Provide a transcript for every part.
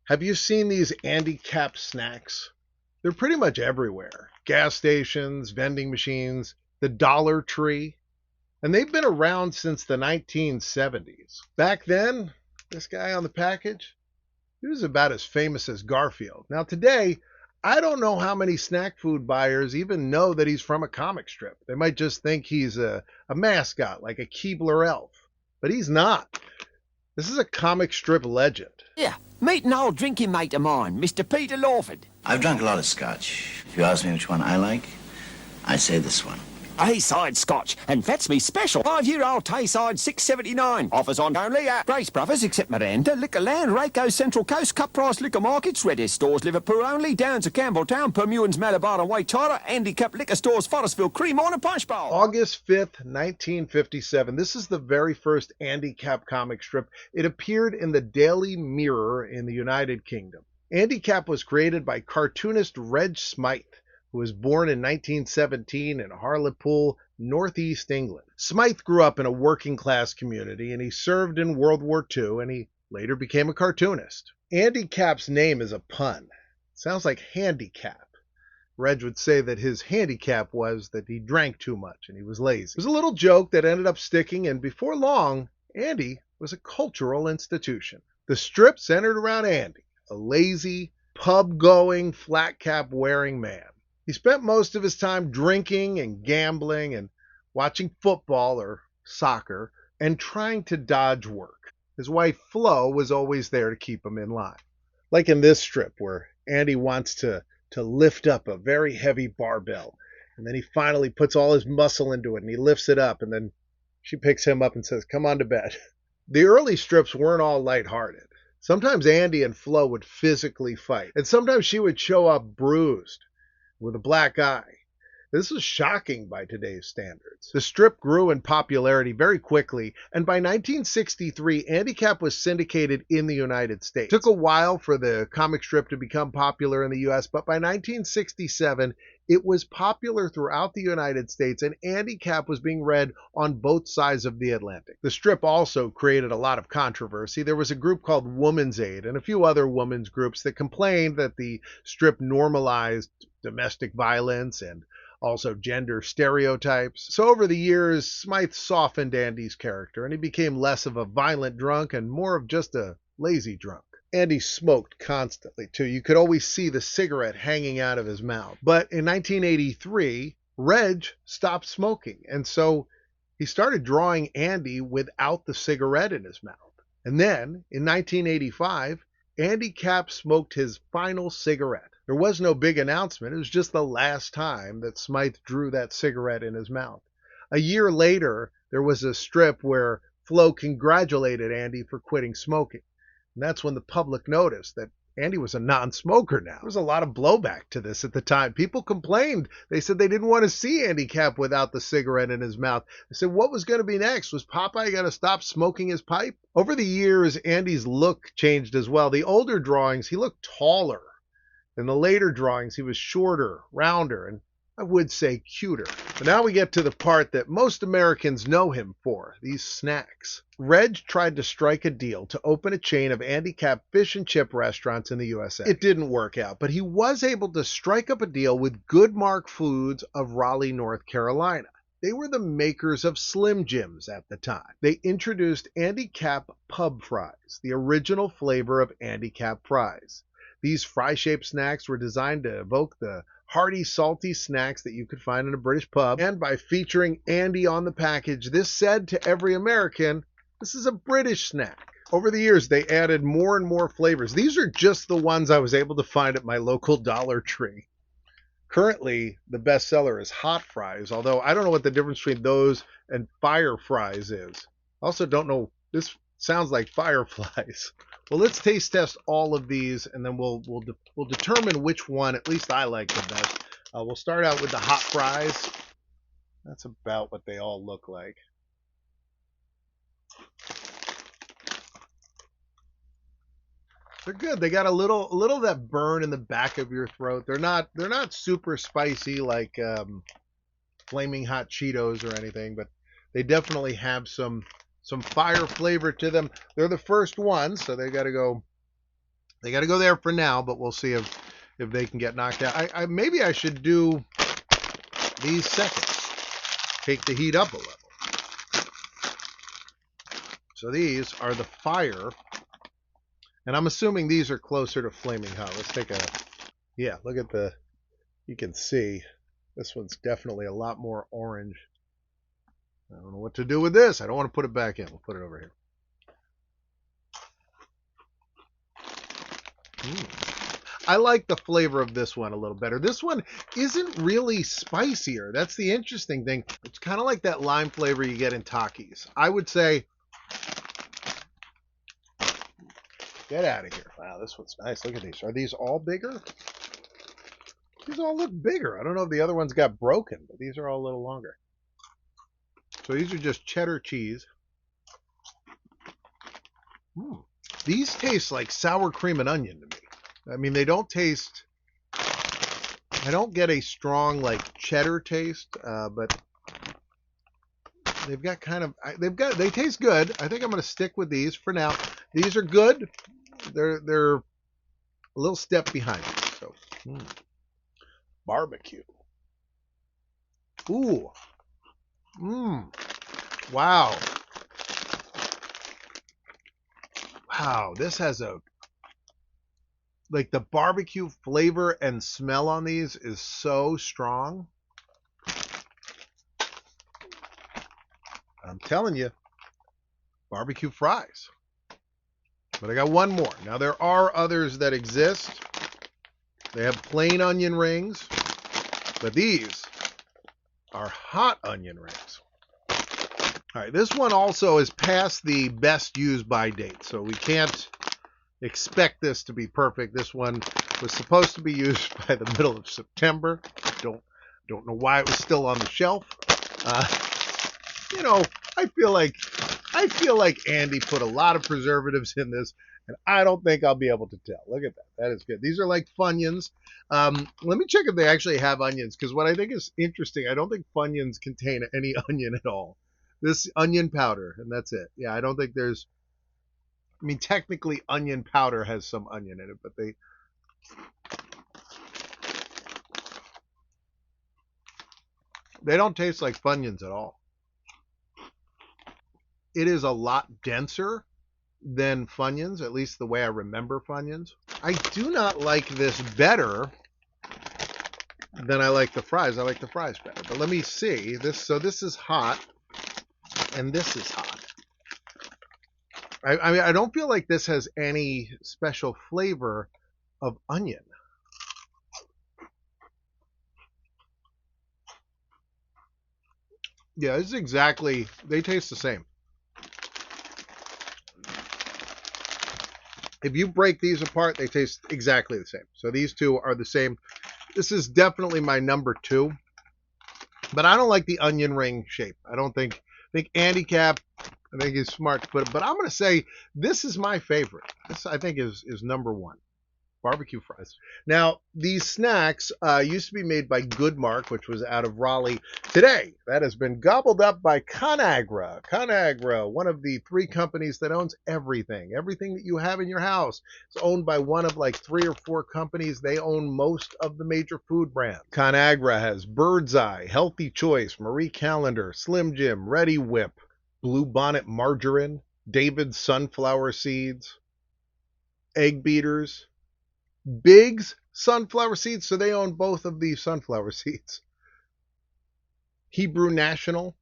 Have you seen these Andy Capp snacks? They're pretty much everywhere. Gas stations, vending machines, the Dollar Tree. And they've been around since the 1970s. Back then, this guy on the package, he was about as famous as Garfield. Now today, I don't know how many snack food buyers even know that he's from a comic strip. They might just think he's a mascot, like a Keebler elf. But he's not. This is a comic strip legend. Yeah, meet an old drinking mate of mine, Mr. Peter Lawford. I've drunk a lot of scotch. If you ask me which one I like, I say this one. Tayside Scotch, and that's me special 5-year-old Tayside 6.79. Offers on only at Grace Brothers, except Miranda, Liquorland, Rayco, Central Coast, Cut Price Liquor Markets, Redis Stores, Liverpool only, Downs of Campbelltown, Permuins, Malabar and Waitara, Andy Capp Liquor Stores, Forrestville, Cremorne and Punch Bowl. August 5th, 1957. This is the very first Andy Capp comic strip. It appeared in the Daily Mirror in the United Kingdom. Andy Capp was created by cartoonist Reg Smythe, who was born in 1917 in Hartlepool, northeast England. Smythe grew up in a working-class community, and he served in World War II, and he later became a cartoonist. Andy Capp's name is a pun. It sounds like handicap. Reg would say that his handicap was that he drank too much and he was lazy. It was a little joke that ended up sticking, and before long, Andy was a cultural institution. The strip centered around Andy, a lazy, pub-going, flat-cap-wearing man. He spent most of his time drinking and gambling and watching football or soccer and trying to dodge work. His wife Flo was always there to keep him in line. Like in this strip where Andy wants to lift up a very heavy barbell, and then he finally puts all his muscle into it and he lifts it up, and then she picks him up and says, "Come on to bed." The early strips weren't all lighthearted. Sometimes Andy and Flo would physically fight, and sometimes she would show up bruised with a black eye. This is shocking by today's standards. The strip grew in popularity very quickly, and by 1963, Andy Capp was syndicated in the United States. It took a while for the comic strip to become popular in the U.S., but by 1967, it was popular throughout the United States, and Andy Capp was being read on both sides of the Atlantic. The strip also created a lot of controversy. There was a group called Woman's Aid and a few other women's groups that complained that the strip normalized domestic violence and also gender stereotypes. So over the years, Smythe softened Andy's character, and he became less of a violent drunk and more of just a lazy drunk. Andy smoked constantly, too. You could always see the cigarette hanging out of his mouth. But in 1983, Reg stopped smoking, and so he started drawing Andy without the cigarette in his mouth. And then, in 1985, Andy Capp smoked his final cigarette. There was no big announcement. It was just the last time that Smythe drew that cigarette in his mouth. A year later, there was a strip where Flo congratulated Andy for quitting smoking. And that's when the public noticed that Andy was a non-smoker now. There was a lot of blowback to this at the time. People complained. They said they didn't want to see Andy Capp without the cigarette in his mouth. They said, what was going to be next? Was Popeye going to stop smoking his pipe? Over the years, Andy's look changed as well. The older drawings, he looked taller. In the later drawings, he was shorter, rounder, and I would say cuter. But now we get to the part that most Americans know him for, these snacks. Reg tried to strike a deal to open a chain of Andy Capp fish and chip restaurants in the USA. It didn't work out, but he was able to strike up a deal with Goodmark Foods of Raleigh, North Carolina. They were the makers of Slim Jims at the time. They introduced Andy Capp Pub Fries, the original flavor of Andy Capp Fries. These fry-shaped snacks were designed to evoke the hearty, salty snacks that you could find in a British pub. And by featuring Andy on the package, this said to every American, this is a British snack. Over the years, they added more and more flavors. These are just the ones I was able to find at my local Dollar Tree. Currently, the bestseller is Hot Fries, although I don't know what the difference between those and Fire Fries is. I also don't know, this sounds like fireflies. Well, let's taste test all of these, and then we'll determine which one, at least I like the best. We'll start out with the hot fries. That's about what they all look like. They're good. They got a little of that burn in the back of your throat. They're not super spicy like flaming hot Cheetos or anything, but they definitely have some fire flavor to them. They're the first ones, so they got to go They got to go there for now, but we'll see if they can get knocked out. Maybe I should do these second. Take the heat up a level. So these are the fire, and I'm assuming these are closer to flaming hot. Let's take a, yeah, look at the, you can see this one's definitely a lot more orange. I don't know what to do with this. I don't want to put it back in. We'll put it over here. I like the flavor of this one a little better. This one isn't really spicier. That's the interesting thing. It's kind of like that lime flavor you get in Takis. I would say, get out of here. Wow, this one's nice. Look at these. Are these all bigger? These all look bigger. I don't know if the other ones got broken, but these are all a little longer. So these are just cheddar cheese. These taste like sour cream and onion to me. I mean, they don't taste, I don't get a strong like cheddar taste, but they've got kind of, they taste good. I think I'm going to stick with these for now. These are good. They're a little step behind me. So, barbecue. Ooh. Wow. Wow, this has a, like the barbecue flavor and smell on these is so strong. I'm telling you, barbecue fries. But I got one more. Now there are others that exist. They have plain onion rings, but these are hot onion rings. All right, this one also is past the best used by date, so we can't expect this to be perfect. This one was supposed to be used by the middle of September. Don't know why it was still on the shelf. You know, I feel like Andy put a lot of preservatives in this, and I don't think I'll be able to tell. Look at that. That is good. These are like Funyuns. Let me check if they actually have onions, because what I think is interesting, I don't think Funyuns contain any onion at all. This onion powder, and that's it. Yeah, I don't think there's, I mean, technically onion powder has some onion in it, but they don't taste like Funyuns at all. It is a lot denser than Funyuns, at least the way I remember Funyuns. I do not like this better than I like the fries. I like the fries better. But let me see. So this is hot, and this is hot. I mean, I don't feel like this has any special flavor of onion. Yeah, this is exactly, they taste the same. If you break these apart, they taste exactly the same. So these two are the same. This is definitely my number 2. But I don't like the onion ring shape. I think Andy Capp, I think he's smart to put it. But I'm going to say this is my favorite. This, I think, is number 1. Barbecue fries. Now, these snacks used to be made by Goodmark, which was out of Raleigh. Today, that has been gobbled up by ConAgra. ConAgra, one of the 3 companies that owns everything. Everything that you have in your house is owned by one of like 3 or 4 companies. They own most of the major food brands. ConAgra has Bird's Eye, Healthy Choice, Marie Calendar, Slim Jim, Ready Whip, Blue Bonnet Margarine, David's Sunflower Seeds, Egg Beaters, Big's sunflower seeds, so they own both of these sunflower seeds. Hebrew National,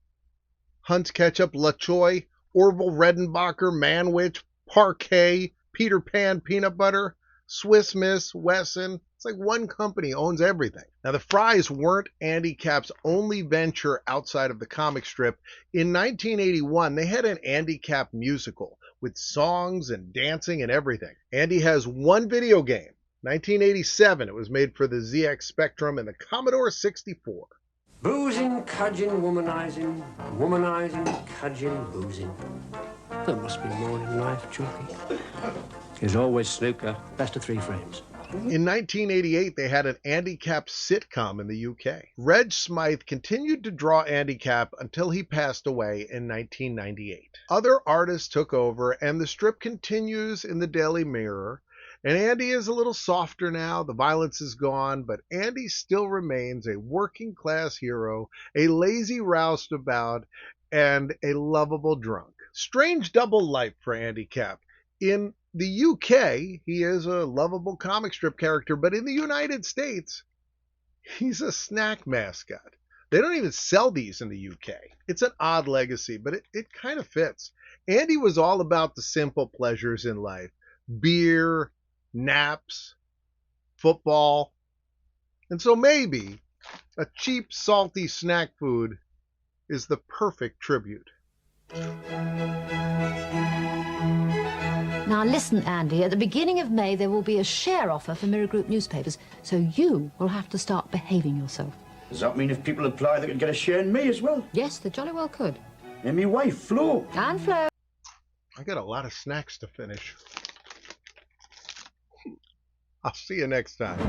Hunt's Ketchup, La Choy, Orville Redenbacher, Manwich, Parquet, Peter Pan Peanut Butter, Swiss Miss, Wesson. It's like one company owns everything. Now, the fries weren't Andy Capp's only venture outside of the comic strip. In 1981, they had an Andy Capp musical with songs and dancing and everything. Andy has one video game. 1987, it was made for the ZX Spectrum and the Commodore 64. Boozing, cudging, womanizing, cudging, boozing. There must be more in life, Chalky. There's always snooker, best of 3 frames. In 1988, they had an Andy Capp sitcom in the UK. Reg Smythe continued to draw Andy Capp until he passed away in 1998. Other artists took over, and the strip continues in the Daily Mirror. And Andy is a little softer now. The violence is gone, but Andy still remains a working class hero, a lazy roustabout, and a lovable drunk. Strange double life for Andy Capp. In the UK, he is a lovable comic strip character, but in the United States, he's a snack mascot. They don't even sell these in the UK. It's an odd legacy, but it kind of fits. Andy was all about the simple pleasures in life: beer, naps, football. And so maybe a cheap, salty snack food is the perfect tribute. Now listen, Andy, at the beginning of May there will be a share offer for Mirror Group newspapers, so you will have to start behaving yourself. Does that mean if people apply they could get a share in me as well? Yes, they jolly well could. And me wife, Flo. And Flo. I got a lot of snacks to finish. I'll see you next time.